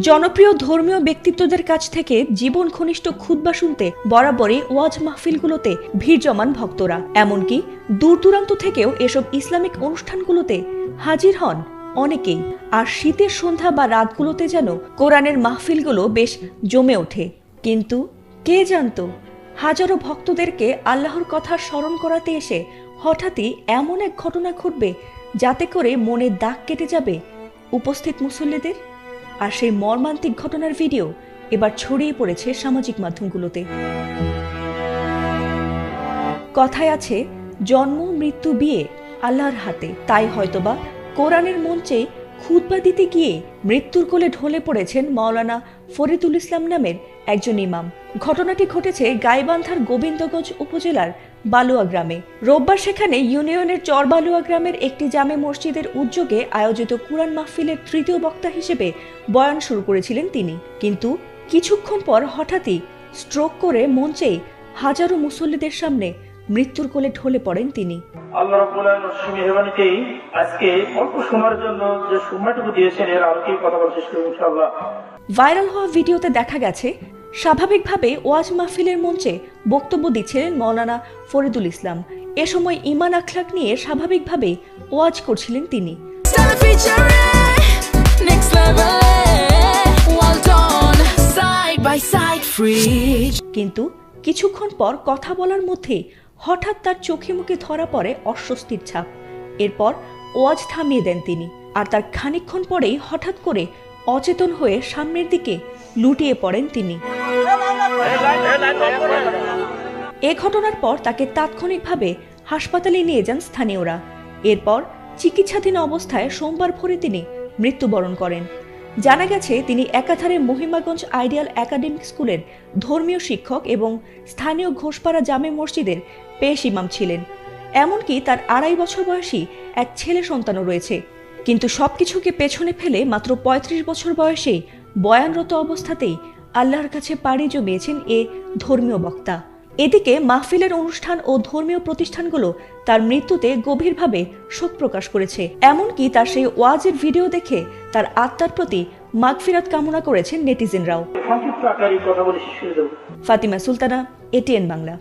জনপ্রিয় ধর্মীয় ব্যক্তিত্বদের কাছ থেকে জীবন ঘনিষ্ঠ খুতবা শুনতে বরাবরই ওয়াজ মাহফিলগুলোতে ভিড় জমান ভক্তরা। এমনকি দূর দূরান্ত থেকেও এসব ইসলামিক অনুষ্ঠানগুলোতে হাজির হন অনেকেই। আর শীতের সন্ধ্যা বা রাতগুলোতে যেন কোরআনের মাহফিলগুলো বেশ জমে ওঠে। কিন্তু কে জানতো হাজারো ভক্তদেরকে আল্লাহর কথা স্মরণ করাতে এসে হঠাৎই এমন এক ঘটনা ঘটবে যাতে করে মনে দাগ কেটে যাবে উপস্থিত মুসল্লিদের। আর সেই মর্মান্তিক ঘটনার ভিডিও এবার ছড়িয়ে পড়েছে সামাজিক মাধ্যমগুলোতে। কথায় আছে, জন্ম মৃত্যু বিয়ে আল্লাহর হাতে। তাই হয়তোবা কোরআনের মঞ্চে খুতবা দিতে গিয়ে মৃত্যুর কোলে ঢলে পড়েছেন মাওলানা ফরিদুল ইসলাম নামের একজন ইমাম। ঘটনাটি ঘটেছে গাইবান্ধার গোবিন্দগঞ্জ উপজেলার বালুয়া গ্রামে। রোববার সেখানে ইউনিয়নের চরবালুয়া গ্রামের একটি জামে মসজিদের উদ্যোগে আয়োজিত কুরআন মাহফিলের তৃতীয় বক্তা হিসেবে বয়ান শুরু করেছিলেন তিনি। কিন্তু কিছুক্ষণ পর হঠাৎই স্ট্রোক করে মঞ্চেই হাজারো মুসল্লিদের সামনে মৃত্যুর কোলে ঢলে পড়েন তিনি। আল্লাহ রাব্বুল আলামিনের মেহেরবানিতেই আজকে অল্প সময়ের জন্য যে সময়টুকু দিয়েছেন এর আলোকে কথা বলতে চেষ্টা করব ইনশাআল্লাহ। ভাইরাল হওয়া ভিডিওতে দেখা গেছে স্বাভাবিকভাবে ওয়াজ মাহফিলের মঞ্চে বক্তব্য দিচ্ছিলেন মাওলানা ফরিদুল ইসলাম। এ সময় ঈমান আখলাক নিয়ে স্বাভাবিকভাবেই ওয়াজ করছিলেন তিনি। কিন্তু কিছুক্ষণ পর কথা বলার মধ্যে হঠাৎ তার চোখে মুখে ধরা পড়ে অস্বস্তির ছাপ। এরপর ওয়াজ থামিয়ে দেন তিনি। আর তার খানিকক্ষণ পরেই হঠাৎ করে অচেতন হয়ে সামনের দিকে লুটিয়ে পড়েন তিনি। এ ঘটনার পর তাকে তাৎক্ষণিকভাবে হাসপাতালে নিয়ে যান স্থানীয়রা। এরপর চিকিৎসাধীন অবস্থায় সোমবার ভোরে তিনি মৃত্যুবরণ করেন। জানা গেছে, তিনি একাধারে মহিমাগঞ্জ আইডিয়াল একাডেমিক স্কুলের ধর্মীয় শিক্ষক এবং স্থানীয় ঘোষপাড়া জামে মসজিদের পেশ ইমাম ছিলেন। এমনকি তার 2.5 বছর বয়সী এক ছেলে সন্তানও রয়েছে। কিন্তু সবকিছুকে পেছনে ফেলে মাত্র 35 বছর বয়সেই বয়ানরত অবস্থাতেই আল্লাহর কাছে পাড়ি জমিয়েছেন এ ধর্মীয় বক্তা। এদিকে মাহফিলের অনুষ্ঠান ও ধর্মীয় প্রতিষ্ঠানগুলো তার মৃত্যুতে গভীরভাবে শোক প্রকাশ করেছে। এমনকি তার সেই ওয়াজের ভিডিও দেখে তার আত্মার প্রতি মাগফিরাত কামনা করেছেন নেটিজেনরাও। ফাতিমা সুলতানা, এটিএন বাংলা।